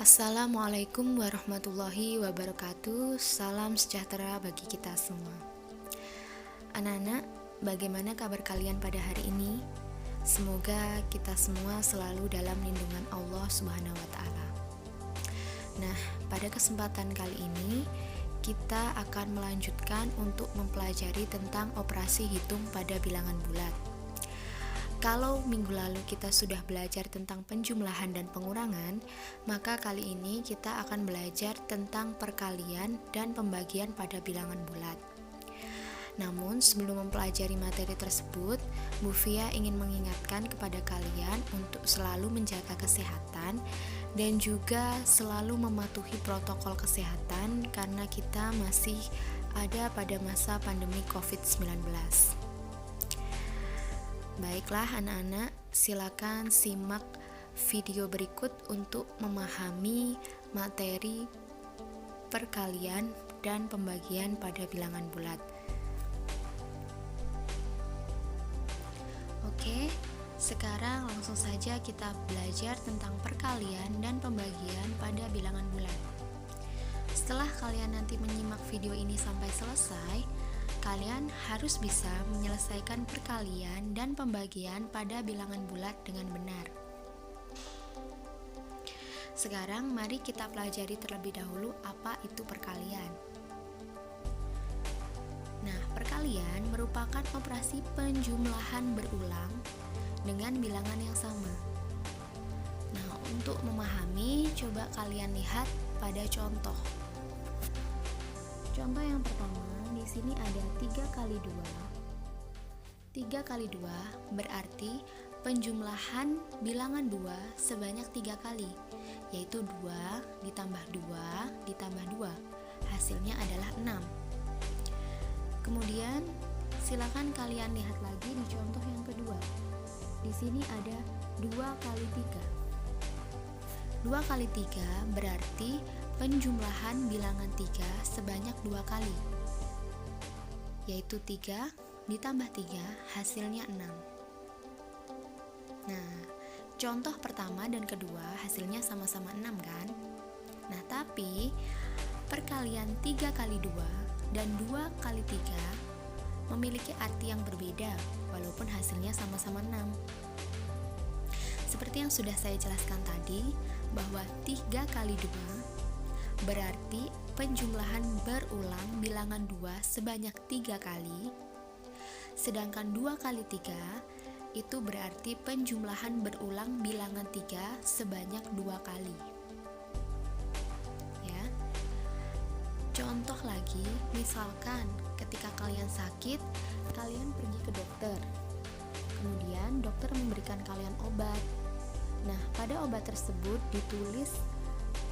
Assalamualaikum warahmatullahi wabarakatuh. Salam sejahtera bagi kita semua. Anak-anak, bagaimana kabar kalian pada hari ini? Semoga kita semua selalu dalam lindungan Allah Subhanahu wa Ta'ala. Nah, pada kesempatan kali ini kita akan melanjutkan untuk mempelajari tentang operasi hitung pada bilangan bulat. Kalau minggu lalu kita sudah belajar tentang penjumlahan dan pengurangan, maka kali ini kita akan belajar tentang perkalian dan pembagian pada bilangan bulat. Namun sebelum mempelajari materi tersebut, Bu Fia ingin mengingatkan kepada kalian untuk selalu menjaga kesehatan dan juga selalu mematuhi protokol kesehatan karena kita masih ada pada masa pandemi COVID-19. Baiklah anak-anak, silakan simak video berikut untuk memahami materi perkalian dan pembagian pada bilangan bulat. Oke, sekarang langsung saja kita belajar tentang perkalian dan pembagian pada bilangan bulat. Setelah kalian nanti menyimak video ini sampai selesai, kalian harus bisa menyelesaikan perkalian dan pembagian pada bilangan bulat dengan benar. Sekarang mari kita pelajari terlebih dahulu apa itu perkalian. Nah, perkalian merupakan operasi penjumlahan berulang dengan bilangan yang sama. Nah, untuk memahami, coba kalian lihat pada contoh. Contoh yang pertama, di sini ada 3 kali 2. 3 kali 2 berarti penjumlahan bilangan 2 sebanyak 3 kali, yaitu 2 ditambah 2 ditambah 2. Hasilnya adalah 6. Kemudian, silakan kalian lihat lagi di contoh yang kedua. Di sini ada 2 kali 3. 2 kali 3 berarti penjumlahan bilangan 3 sebanyak 2 kali, yaitu 3 ditambah 3 hasilnya 6. Nah, contoh pertama dan kedua hasilnya sama-sama 6 kan? Nah, tapi perkalian 3 kali 2 dan 2 kali 3 memiliki arti yang berbeda walaupun hasilnya sama-sama 6. Seperti yang sudah saya jelaskan tadi, bahwa 3 kali 2 berarti penjumlahan berulang bilangan 2 sebanyak 3 kali, sedangkan 2 kali 3 itu berarti penjumlahan berulang bilangan 3 sebanyak 2 kali. Ya. Contoh lagi, misalkan ketika kalian sakit, kalian pergi ke dokter. Kemudian dokter memberikan kalian obat. Nah, pada obat tersebut ditulis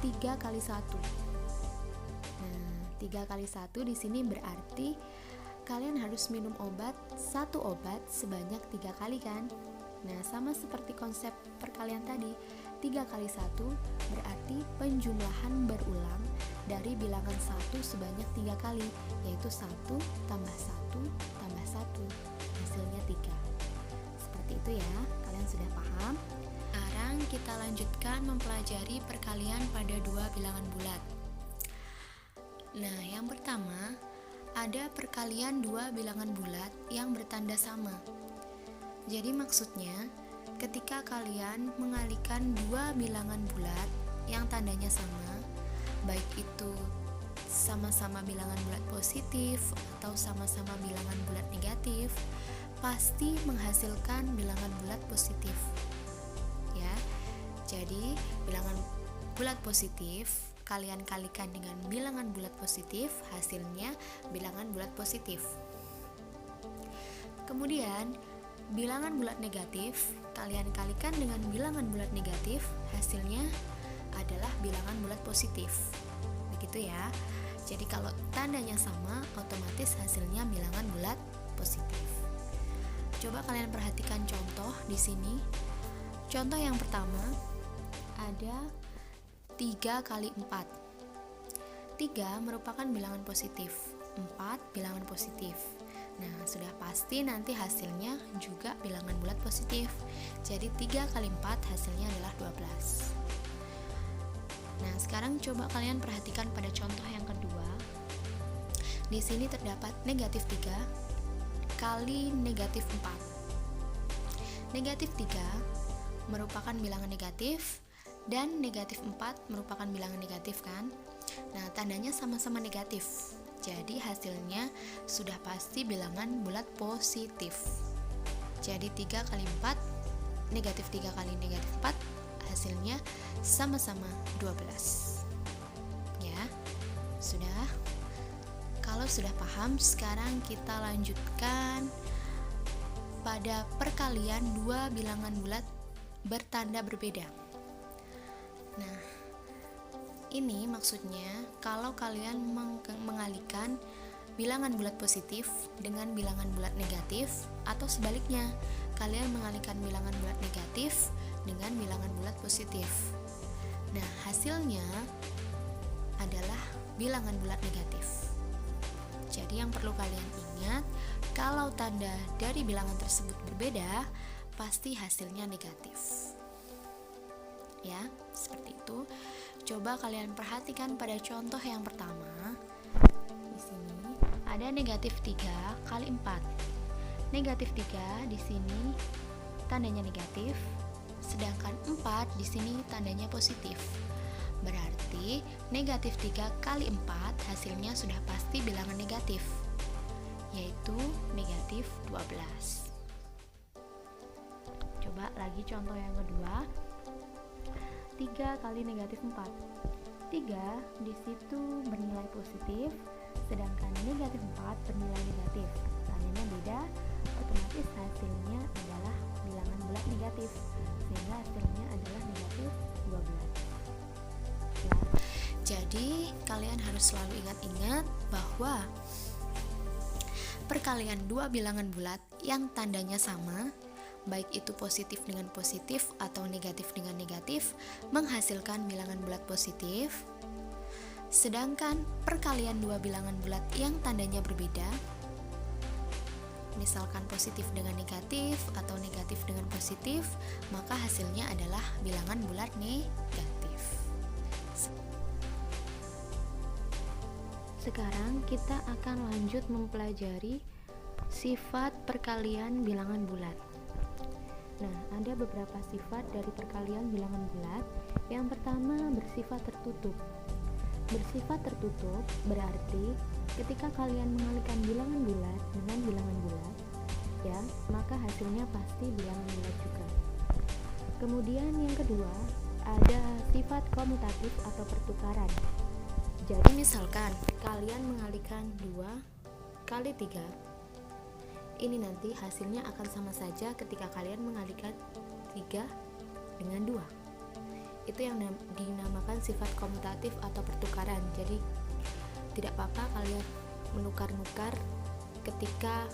3 kali 1. Nah, 3 kali 1 di sini berarti kalian harus minum satu obat sebanyak 3 kali kan? Nah, sama seperti konsep perkalian tadi, 3 kali 1 berarti penjumlahan berulang dari bilangan 1 sebanyak 3 kali, yaitu 1 tambah 1 tambah 1, hasilnya 3. Seperti itu ya, kalian sudah paham? Sekarang kita lanjutkan mempelajari perkalian pada 2 bilangan bulat. Nah, yang pertama, ada perkalian 2 bilangan bulat yang bertanda sama. Jadi maksudnya, ketika kalian mengalikan 2 bilangan bulat yang tandanya sama, baik itu sama-sama bilangan bulat positif atau sama-sama bilangan bulat negatif, pasti menghasilkan bilangan bulat positif. Ya, jadi bilangan bulat positif kalian kalikan dengan bilangan bulat positif, hasilnya bilangan bulat positif. Kemudian, bilangan bulat negatif kalian kalikan dengan bilangan bulat negatif, hasilnya adalah bilangan bulat positif. Begitu ya. Jadi kalau tandanya sama, otomatis hasilnya bilangan bulat positif. Coba kalian perhatikan contoh di sini. Contoh yang pertama ada 3 kali 4. 3 merupakan bilangan positif, 4 bilangan positif. Nah, sudah pasti nanti hasilnya juga bilangan bulat positif. Jadi 3 kali 4 hasilnya adalah 12. Nah, sekarang coba kalian perhatikan pada contoh yang kedua. Di sini terdapat negatif 3 kali negatif 4. Negatif 3 merupakan bilangan negatif dan negatif 4 merupakan bilangan negatif kan? Nah, tandanya sama-sama negatif. Jadi hasilnya sudah pasti bilangan bulat positif. Jadi 3 kali 4, negatif 3 kali negatif 4, hasilnya sama-sama 12. Ya, sudah. Kalau sudah paham, sekarang kita lanjutkan pada perkalian dua bilangan bulat bertanda berbeda. Nah, ini maksudnya kalau kalian mengalihkan bilangan bulat positif dengan bilangan bulat negatif, atau sebaliknya, kalian mengalihkan bilangan bulat negatif dengan bilangan bulat positif. Nah, hasilnya adalah bilangan bulat negatif. Jadi yang perlu kalian ingat, kalau tanda dari bilangan tersebut berbeda, pasti hasilnya negatif. Ya, seperti itu. Coba kalian perhatikan pada contoh yang pertama. Di sini ada negatif 3 kali 4. Negatif 3 di sini tandanya negatif, sedangkan 4 di sini tandanya positif. Berarti negatif 3 kali 4 hasilnya sudah pasti bilangan negatif, yaitu negatif 12. Coba lagi contoh yang kedua. 3 kali negatif 4. 3 di situ bernilai positif, sedangkan negatif 4 bernilai negatif. Tandanya beda, otomatis hasilnya adalah bilangan bulat negatif, sehingga hasilnya adalah negatif 12. Ya. Jadi kalian harus selalu ingat-ingat bahwa perkalian dua bilangan bulat yang tandanya sama, baik itu positif dengan positif atau negatif dengan negatif, menghasilkan bilangan bulat positif. Sedangkan perkalian dua bilangan bulat yang tandanya berbeda, misalkan positif dengan negatif atau negatif dengan positif, maka hasilnya adalah bilangan bulat negatif. Sekarang kita akan lanjut mempelajari sifat perkalian bilangan bulat. Nah, ada beberapa sifat dari perkalian bilangan bulat. Yang pertama, bersifat tertutup. Bersifat tertutup berarti ketika kalian mengalihkan bilangan bulat dengan bilangan bulat, ya, maka hasilnya pasti bilangan bulat juga. Kemudian yang kedua, ada sifat komutatif atau pertukaran. Jadi misalkan kalian mengalihkan 2 kali 3, ini nanti hasilnya akan sama saja ketika kalian mengalihkan 3 dengan 2. Itu yang dinamakan sifat komutatif atau pertukaran. Jadi tidak apa-apa kalian menukar-nukar ketika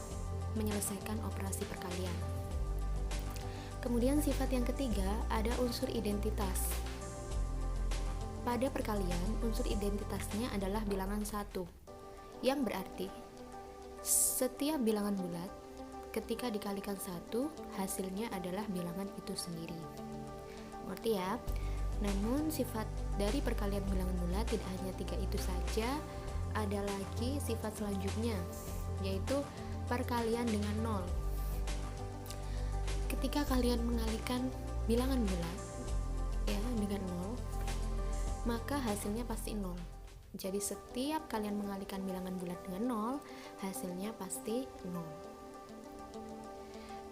menyelesaikan operasi perkalian. Kemudian sifat yang ketiga ada unsur identitas. Pada perkalian, unsur identitasnya adalah bilangan 1, yang berarti setiap bilangan bulat ketika dikalikan 1, hasilnya adalah bilangan itu sendiri. Ngerti ya? Namun sifat dari perkalian bilangan bulat tidak hanya 3 itu saja, ada lagi sifat selanjutnya, yaitu perkalian dengan 0. Ketika kalian mengalihkan bilangan bulat ya dengan 0, maka hasilnya pasti 0. Jadi setiap kalian mengalihkan bilangan bulat dengan 0, hasilnya pasti 0.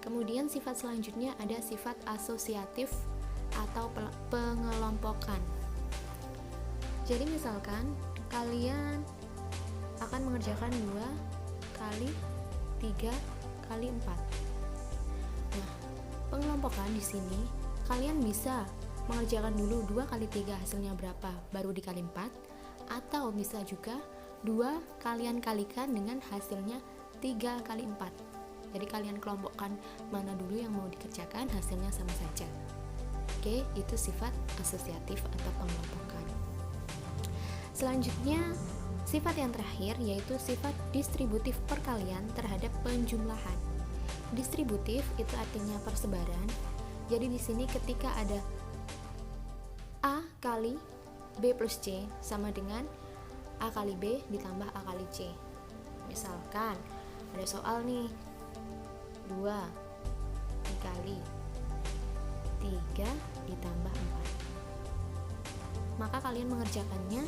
Kemudian sifat selanjutnya ada sifat asosiatif atau pengelompokan. Jadi misalkan kalian akan mengerjakan 2 kali 3 kali 4. Nah, pengelompokan di sini kalian bisa mengerjakan dulu 2 kali 3 hasilnya berapa, baru dikali 4, atau bisa juga 2 kalian kalikan dengan hasilnya 3 kali 4. Jadi kalian kelompokkan mana dulu yang mau dikerjakan, hasilnya sama saja. Oke, itu sifat asosiatif atau pengelompokan. Selanjutnya, sifat yang terakhir yaitu sifat distributif perkalian terhadap penjumlahan. Distributif itu artinya persebaran. Jadi di sini ketika ada A kali B plus C sama dengan A kali B ditambah A kali C. Misalkan ada soal nih, 2 dikali 3 ditambah 4. Maka kalian mengerjakannya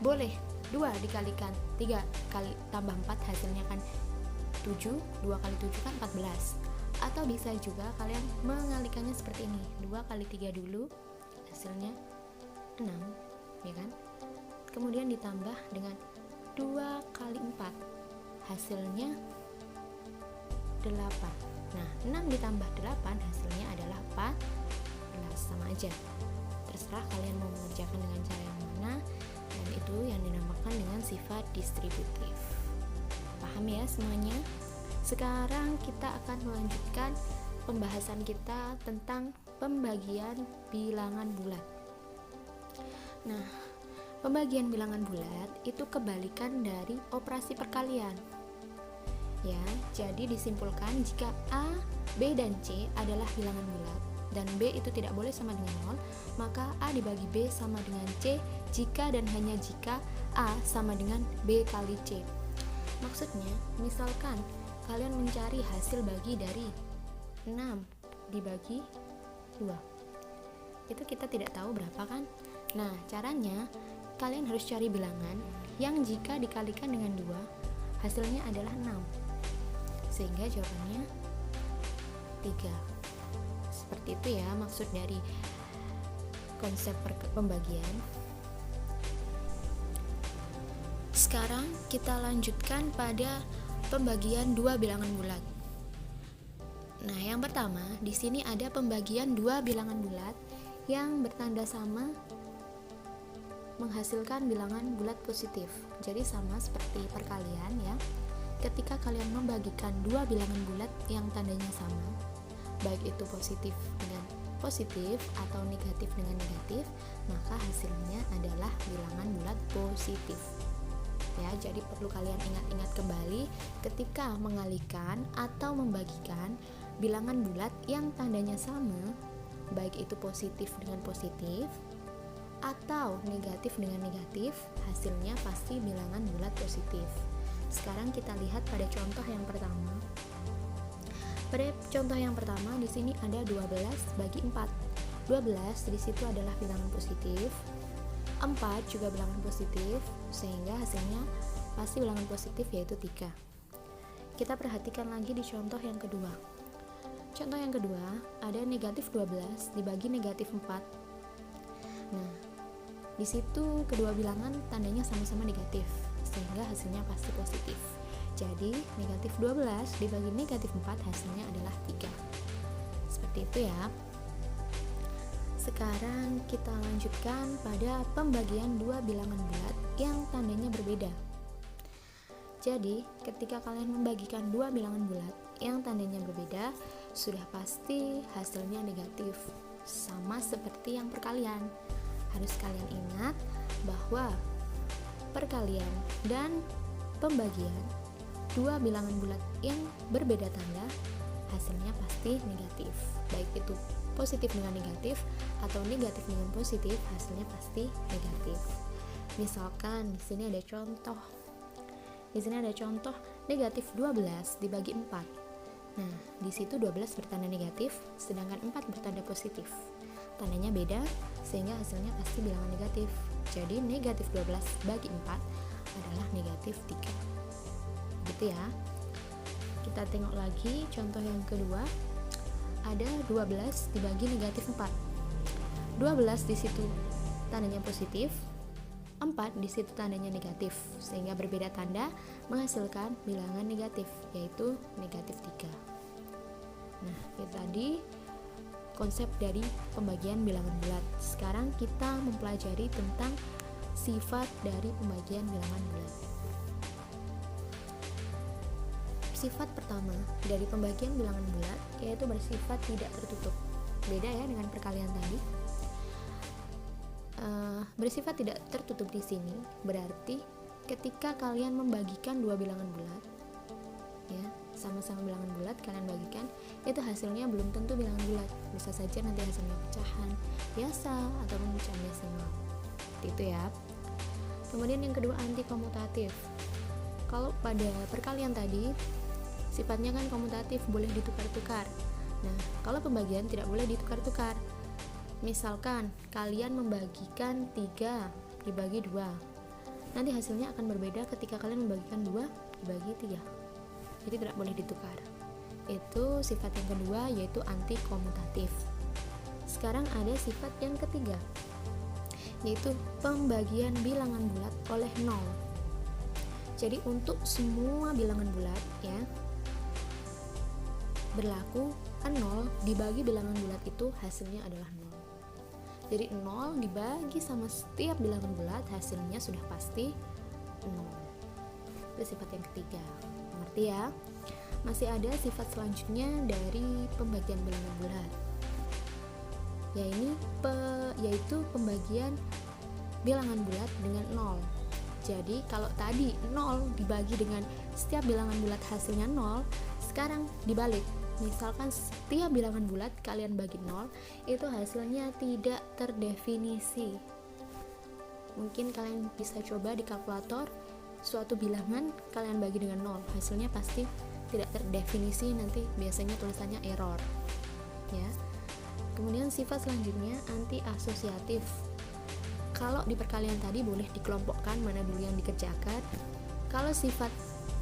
boleh 2 dikalikan 3 kali tambah 4 hasilnya kan 7, 2 kali 7 kan 14. Atau bisa juga kalian mengalikannya seperti ini, 2 kali 3 dulu hasilnya 6, ya kan? Kemudian ditambah dengan 2 kali 4 hasilnya 8. Nah, 6 ditambah 8 hasilnya adalah 14, sama aja. Terserah kalian mau mengerjakan dengan cara yang mana, dan itu yang dinamakan dengan sifat distributif. Paham ya semuanya? Sekarang kita akan melanjutkan pembahasan kita tentang pembagian bilangan bulat. Nah, pembagian bilangan bulat itu kebalikan dari operasi perkalian. Ya, jadi disimpulkan jika A, B, dan C adalah bilangan bulat dan B itu tidak boleh sama dengan 0, maka A dibagi B sama dengan C jika dan hanya jika A sama dengan B kali C. Maksudnya, misalkan kalian mencari hasil bagi dari 6 dibagi 2. Itu kita tidak tahu berapa kan? Nah, caranya kalian harus cari bilangan yang jika dikalikan dengan 2 hasilnya adalah 6. Sehingga jawabannya 3. Seperti itu ya maksud dari konsep pembagian. Sekarang kita lanjutkan pada pembagian 2 bilangan bulat. Nah, yang pertama, di sini ada pembagian 2 bilangan bulat yang bertanda sama menghasilkan bilangan bulat positif. Jadi sama seperti perkalian ya. Ketika kalian membagikan 2 bilangan bulat yang tandanya sama, baik itu positif dengan positif atau negatif dengan negatif, maka hasilnya adalah bilangan bulat positif. Ya, jadi perlu kalian ingat-ingat kembali ketika mengalihkan atau membagikan bilangan bulat yang tandanya sama, baik itu positif dengan positif atau negatif dengan negatif, hasilnya pasti bilangan bulat positif. Sekarang kita lihat pada contoh yang pertama. Pada contoh yang pertama di sini ada 12 bagi 4. 12 di situ adalah bilangan positif. 4 juga bilangan positif, sehingga hasilnya pasti bilangan positif yaitu 3. Kita perhatikan lagi di contoh yang kedua. Contoh yang kedua ada negatif 12 dibagi negatif 4. Nah, di situ kedua bilangan tandanya sama-sama negatif, sehingga hasilnya pasti positif. Jadi negatif 12 dibagi negatif 4 hasilnya adalah 3. Seperti itu ya. Sekarang kita lanjutkan pada pembagian 2 bilangan bulat yang tandanya berbeda. Jadi ketika kalian membagikan 2 bilangan bulat yang tandanya berbeda, sudah pasti hasilnya negatif, sama seperti yang perkalian. Harus kalian ingat bahwa perkalian dan pembagian 2 bilangan bulat yang berbeda tanda hasilnya pasti negatif, baik itu positif dengan negatif atau negatif dengan positif, hasilnya pasti negatif. Misalkan di sini ada contoh. Di sini ada contoh negatif 12 dibagi 4. Nah, di situ 12 bertanda negatif, sedangkan 4 bertanda positif. Tandanya beda, sehingga hasilnya pasti bilangan negatif. Jadi negatif 12 bagi 4 adalah negatif 3. Gitu ya. Kita tengok lagi contoh yang kedua. Ada 12 dibagi negatif 4. 12 di situ tandanya positif, 4 di situ tandanya negatif, sehingga berbeda tanda menghasilkan bilangan negatif, yaitu negatif 3. Nah, itu tadi konsep dari pembagian bilangan bulat. Sekarang kita mempelajari tentang sifat dari pembagian bilangan bulat. Sifat pertama dari pembagian bilangan bulat yaitu bersifat tidak tertutup. Beda ya dengan perkalian tadi. Bersifat tidak tertutup di sini berarti ketika kalian membagikan 2 bilangan bulat, ya sama-sama bilangan bulat kalian bagikan, itu hasilnya belum tentu bilangan bulat. Bisa saja nanti hasilnya pecahan biasa ataupun pecahan desimal. Seperti seperti itu ya. Kemudian yang kedua antikomutatif. Kalau pada perkalian tadi sifatnya kan komutatif, boleh ditukar-tukar. Nah, kalau pembagian tidak boleh ditukar-tukar. Misalkan kalian membagikan 3 dibagi 2, nanti hasilnya akan berbeda ketika kalian membagikan 2 dibagi 3. Jadi tidak boleh ditukar. Itu sifat yang kedua, yaitu antikomutatif. Sekarang ada sifat yang ketiga, yaitu pembagian bilangan bulat oleh 0. Jadi untuk semua bilangan bulat ya, berlaku 0 dibagi bilangan bulat itu hasilnya adalah 0. Jadi 0 dibagi sama setiap bilangan bulat hasilnya sudah pasti 0. Itu sifat yang ketiga. Mengerti ya? Masih ada sifat selanjutnya dari pembagian bilangan bulat, yaitu pembagian bilangan bulat dengan 0. Jadi kalau tadi 0 dibagi dengan setiap bilangan bulat hasilnya 0, sekarang dibalik. Misalkan setiap bilangan bulat kalian bagi 0, itu hasilnya tidak terdefinisi. Mungkin kalian bisa coba di kalkulator, suatu bilangan kalian bagi dengan 0, hasilnya pasti tidak terdefinisi, nanti biasanya tulisannya error ya. Kemudian sifat selanjutnya anti asosiatif. Kalau di perkalian tadi boleh dikelompokkan mana dulu yang dikerjakan. Kalau sifat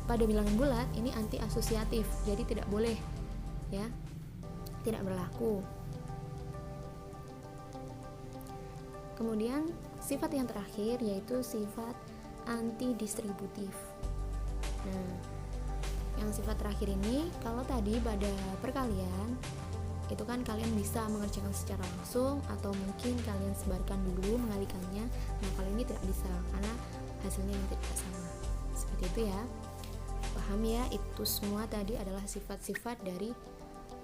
pada bilangan bulat ini anti asosiatif, jadi tidak boleh ya, tidak berlaku. Kemudian sifat yang terakhir yaitu sifat antidistributif. Nah, yang sifat terakhir ini, kalau tadi pada perkalian itu kan kalian bisa mengerjakan secara langsung atau mungkin kalian sebarkan dulu mengalikannya. Nah, kalau ini tidak bisa karena hasilnya yang tidak sama. Seperti itu ya. Paham ya? Itu semua tadi adalah sifat-sifat dari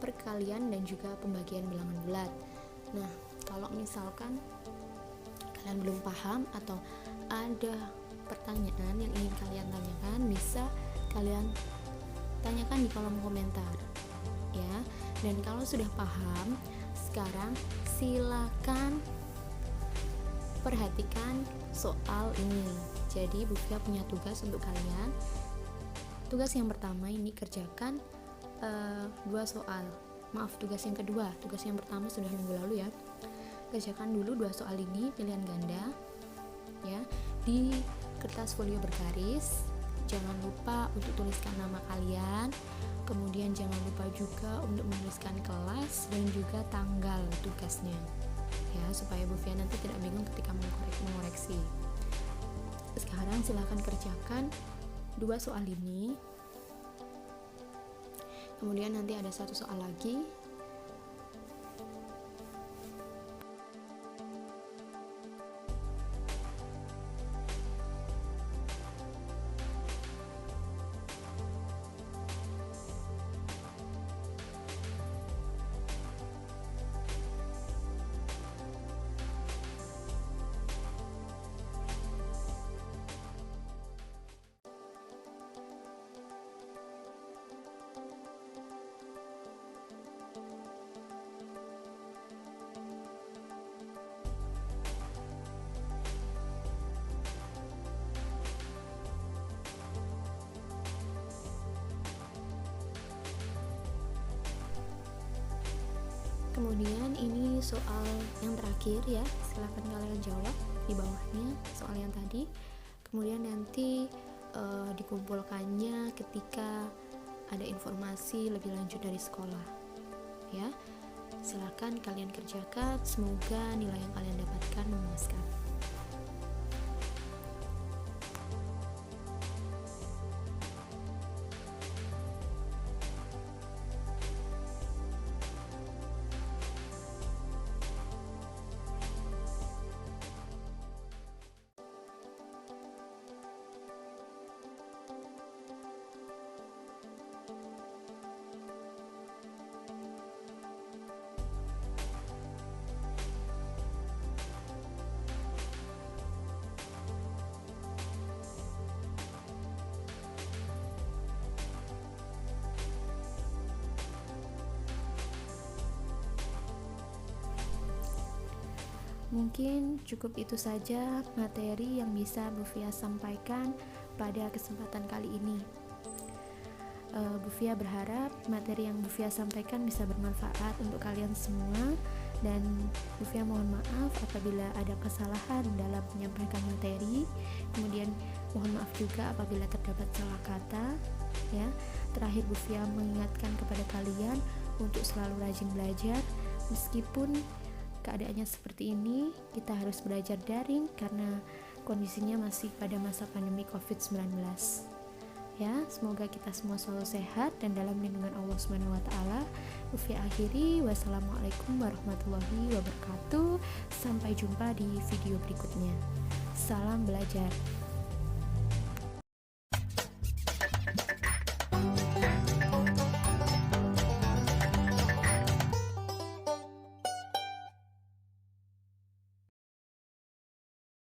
perkalian dan juga pembagian bilangan bulat. Nah, kalau misalkan kalian belum paham atau ada pertanyaan yang ingin kalian tanyakan, bisa kalian tanyakan di kolom komentar ya. Dan kalau sudah paham, sekarang silakan perhatikan soal ini. Jadi Bufia punya tugas untuk kalian. Tugas yang pertama ini kerjakan 2 soal. Maaf, tugas yang kedua. Tugas yang pertama sudah minggu lalu ya. Kerjakan dulu 2 soal ini pilihan ganda ya, di kertas folio bergaris. Jangan lupa untuk tuliskan nama kalian. Kemudian jangan lupa juga untuk menuliskan kelas dan juga tanggal tugasnya ya, supaya Bufia nanti tidak bingung ketika mengoreksi. Sekarang silakan kerjakan 2 soal ini. Kemudian nanti ada 1 soal lagi. Kemudian ini soal yang terakhir ya, silakan kalian jawab di bawahnya soal yang tadi. Kemudian nanti dikumpulkannya ketika ada informasi lebih lanjut dari sekolah ya. Silakan kalian kerjakan, semoga nilai yang kalian dapatkan memuaskan. Mungkin cukup itu saja materi yang bisa Bu Fia sampaikan pada kesempatan kali ini. Bu Fia berharap materi yang Bu Fia sampaikan bisa bermanfaat untuk kalian semua, dan Bu Fia mohon maaf apabila ada kesalahan dalam menyampaikan materi. Kemudian mohon maaf juga apabila terdapat salah kata, ya. Terakhir, Bu Fia mengingatkan kepada kalian untuk selalu rajin belajar meskipun keadaannya seperti ini. Kita harus belajar daring karena kondisinya masih pada masa pandemi COVID-19. Ya, semoga kita semua selalu sehat dan dalam lindungan Allah Subhanahu wa taala. Bu Fia akhiri, wassalamualaikum warahmatullahi wabarakatuh. Sampai jumpa di video berikutnya. Salam belajar.